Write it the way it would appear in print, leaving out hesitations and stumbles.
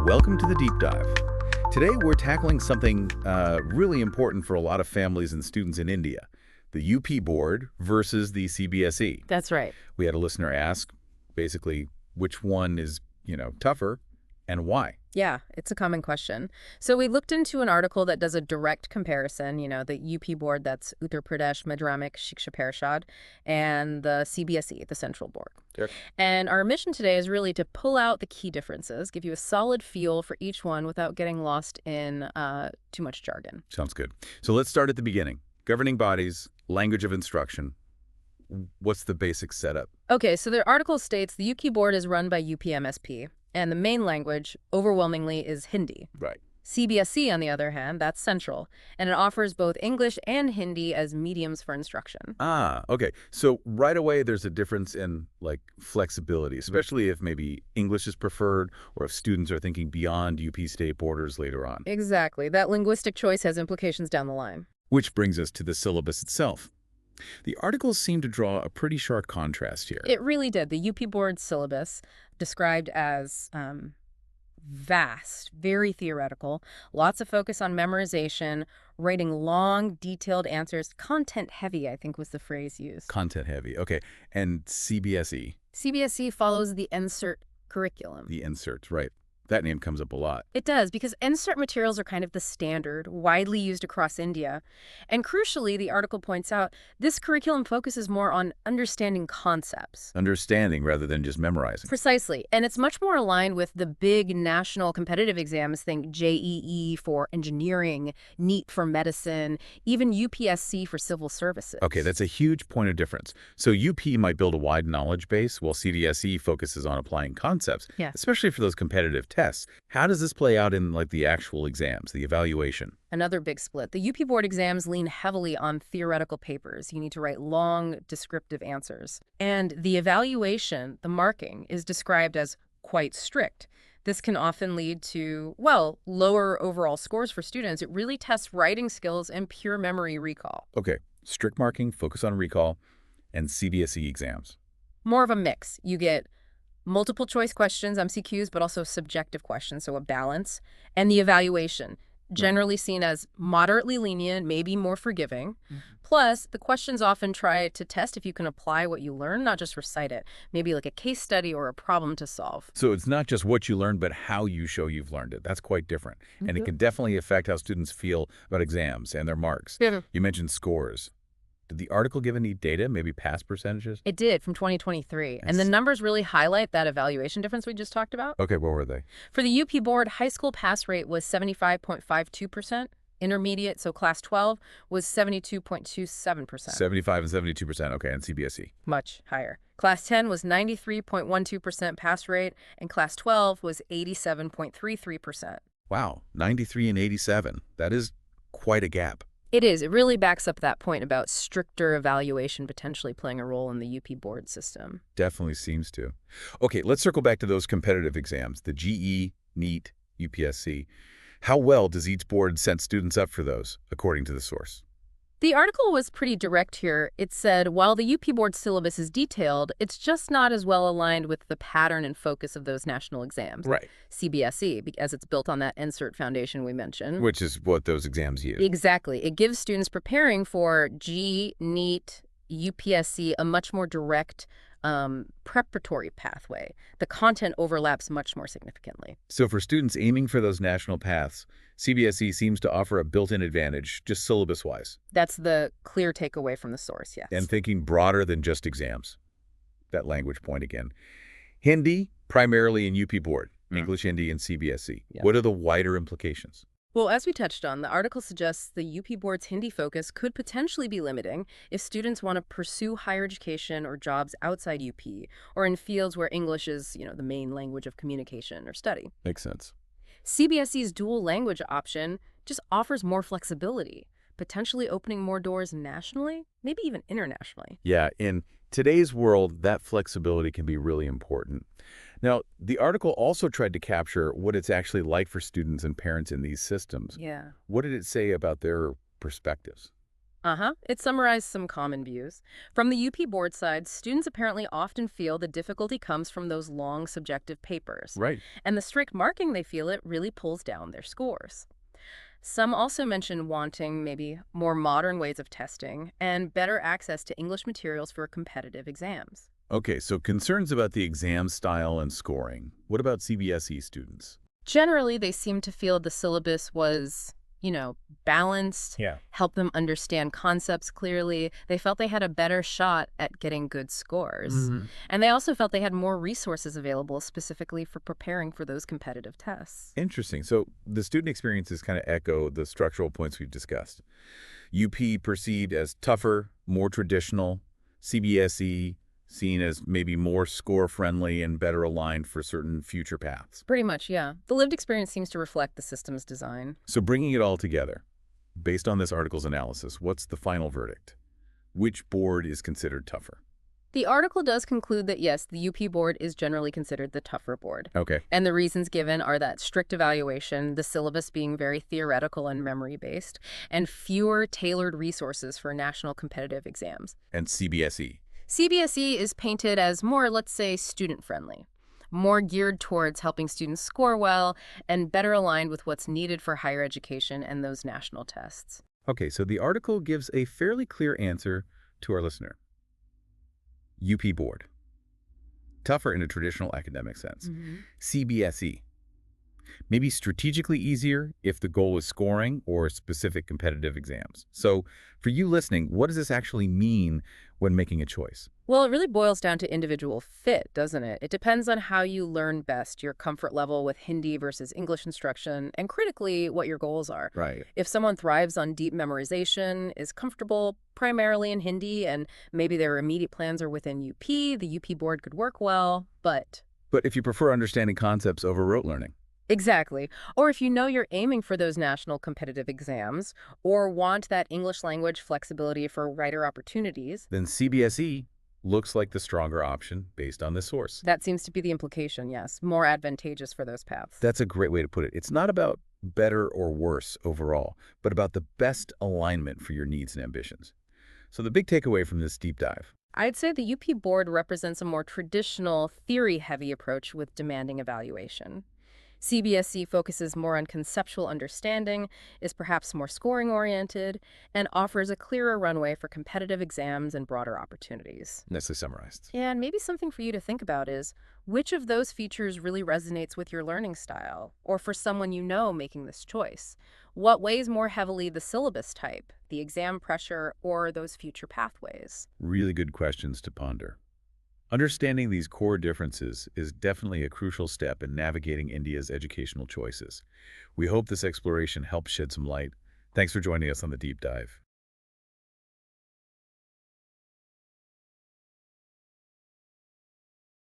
Welcome to the Deep Dive. Today we're tackling something really important for a lot of families and students in India, the UP board versus the CBSE. That's right. We had a listener ask, basically, which one is, tougher and why? Yeah, it's a common question. So we looked into an article that does a direct comparison, the UP board, that's Uttar Pradesh Madhyamik Shiksha Parishad, and the CBSE, the central board. Sure. And our mission today is really to pull out the key differences, give you a solid feel for each one without getting lost in too much jargon. Sounds good. So let's start at the beginning. Governing bodies, language of instruction. What's the basic setup? Okay, so the article states the UP board is run by UPMSP, and the main language, overwhelmingly, is Hindi. Right. CBSE, on the other hand, that's central, and it offers both English and Hindi as mediums for instruction. Ah, okay. So right away there's a difference in flexibility, especially if maybe English is preferred or if students are thinking beyond UP state borders later on. Exactly. That linguistic choice has implications down the line. Which brings us to the syllabus itself. The articles seem to draw a pretty sharp contrast here. It really did. The UP board syllabus, described as vast, very theoretical, lots of focus on memorization, writing long, detailed answers. Content heavy, I think was the phrase used. Content heavy. Okay. And CBSE? CBSE follows the NSERT curriculum. The NSERT, right. That name comes up a lot. It does, because NSERT materials are kind of the standard, widely used across India. And crucially, the article points out, this curriculum focuses more on understanding concepts. Understanding rather than just memorizing. Precisely. And it's much more aligned with the big national competitive exams. Think JEE for engineering, NEET for medicine, even UPSC for civil services. Okay, that's a huge point of difference. So UP might build a wide knowledge base, while CBSE focuses on applying concepts, Yeah. especially for those competitive tests. How does this play out in the actual exams, the evaluation? Another big split. The UP board exams lean heavily on theoretical papers. You need to write long, descriptive answers. And the evaluation, the marking, is described as quite strict. This can often lead to, lower overall scores for students. It really tests writing skills and pure memory recall. Okay, strict marking, focus on recall, and CBSE exams. More of a mix. You get multiple choice questions, MCQs, but also subjective questions, so a balance. And the evaluation, generally seen as moderately lenient, maybe more forgiving. Plus, the questions often try to test if you can apply what you learn, not just recite it. Maybe like a case study or a problem to solve. So it's not just what you learned, but how you show you've learned it. That's quite different. And it can definitely affect how students feel about exams and their marks. Yeah. You mentioned scores. Did the article give any data, maybe past percentages? It did, from 2023. And the numbers really highlight that evaluation difference we just talked about. Okay, what were they? For the UP board, high school pass rate was 75.52%. Intermediate, so class 12, was 72.27%. 75 and 72%. Okay, and CBSE? Much higher. Class 10 was 93.12% pass rate, and class 12 was 87.33%. Wow, 93 and 87. That is quite a gap. It is. It really backs up that point about stricter evaluation potentially playing a role in the UP board system. Definitely seems to. Okay, let's circle back to those competitive exams, the GE, NEET, UPSC. How well does each board set students up for those, according to the source? The article was pretty direct here. It said, while the UP board syllabus is detailed, it's just not as well aligned with the pattern and focus of those national exams. Right. CBSE, as it's built on that NSERT foundation we mentioned. Which is what those exams use. Exactly. It gives students preparing for GE, NEET, UPSC a much more direct preparatory pathway. The content overlaps much more significantly. So for students aiming for those national paths, CBSE seems to offer a built-in advantage, just syllabus-wise. That's the clear takeaway from the source, yes. And thinking broader than just exams. That language point again. Hindi, primarily in UP board. English, Hindi, and CBSE. Yeah. What are the wider implications? Well, as we touched on, the article suggests the UP board's Hindi focus could potentially be limiting if students want to pursue higher education or jobs outside UP, or in fields where English is, the main language of communication or study. Makes sense. CBSE's dual language option just offers more flexibility, potentially opening more doors nationally, maybe even internationally. Yeah, in today's world, that flexibility can be really important. Now, the article also tried to capture what it's actually like for students and parents in these systems. Yeah. What did it say about their perspectives? It summarized some common views. From the UP board side, students apparently often feel the difficulty comes from those long subjective papers. Right. And the strict marking they feel it really pulls down their scores. Some also mention wanting maybe more modern ways of testing and better access to English materials for competitive exams. Okay, so concerns about the exam style and scoring. What about CBSE students? Generally, they seem to feel the syllabus was, balanced, Yeah. helped them understand concepts clearly. They felt they had a better shot at getting good scores. Mhm. And they also felt they had more resources available specifically for preparing for those competitive tests. Interesting. So the student experiences kind of echo the structural points we've discussed. UP perceived as tougher, more traditional, CBSE seen as maybe more score-friendly and better aligned for certain future paths. Pretty much, yeah. The lived experience seems to reflect the system's design. So bringing it all together, based on this article's analysis, what's the final verdict? Which board is considered tougher? The article does conclude that yes, the UP board is generally considered the tougher board. Okay. And the reasons given are that strict evaluation, the syllabus being very theoretical and memory-based, and fewer tailored resources for national competitive exams. And CBSE. CBSE is painted as more, let's say, student-friendly, more geared towards helping students score well and better aligned with what's needed for higher education and those national tests. Okay, so the article gives a fairly clear answer to our listener. UP board. Tougher in a traditional academic sense. CBSE. Maybe strategically easier if the goal is scoring or specific competitive exams. So for you listening, what does this actually mean when making a choice? Well, it really boils down to individual fit, doesn't it? It depends on how you learn best, your comfort level with Hindi versus English instruction, and critically, what your goals are. Right. If someone thrives on deep memorization, is comfortable primarily in Hindi, and maybe their immediate plans are within UP, the UP board could work well, but... But if you prefer understanding concepts over rote learning, Exactly. Or if you know you're aiming for those national competitive exams, or want that English language flexibility for writer opportunities, then CBSE looks like the stronger option based on this source. that seems to be the implication, yes. More advantageous for those paths. That's a great way to put it. It's not about better or worse overall, but about the best alignment for your needs and ambitions. So the big takeaway from this deep dive. I'd say the UP board represents a more traditional, theory-heavy approach with demanding evaluation. CBSE focuses more on conceptual understanding, is perhaps more scoring-oriented, and offers a clearer runway for competitive exams and broader opportunities. Nicely summarized. And maybe something for you to think about is, which of those features really resonates with your learning style, or for someone you know making this choice? What weighs more heavily the syllabus type, the exam pressure, or those future pathways? Really good questions to ponder. Understanding these core differences is definitely a crucial step in navigating India's educational choices. We hope this exploration helps shed some light. Thanks for joining us on the deep dive.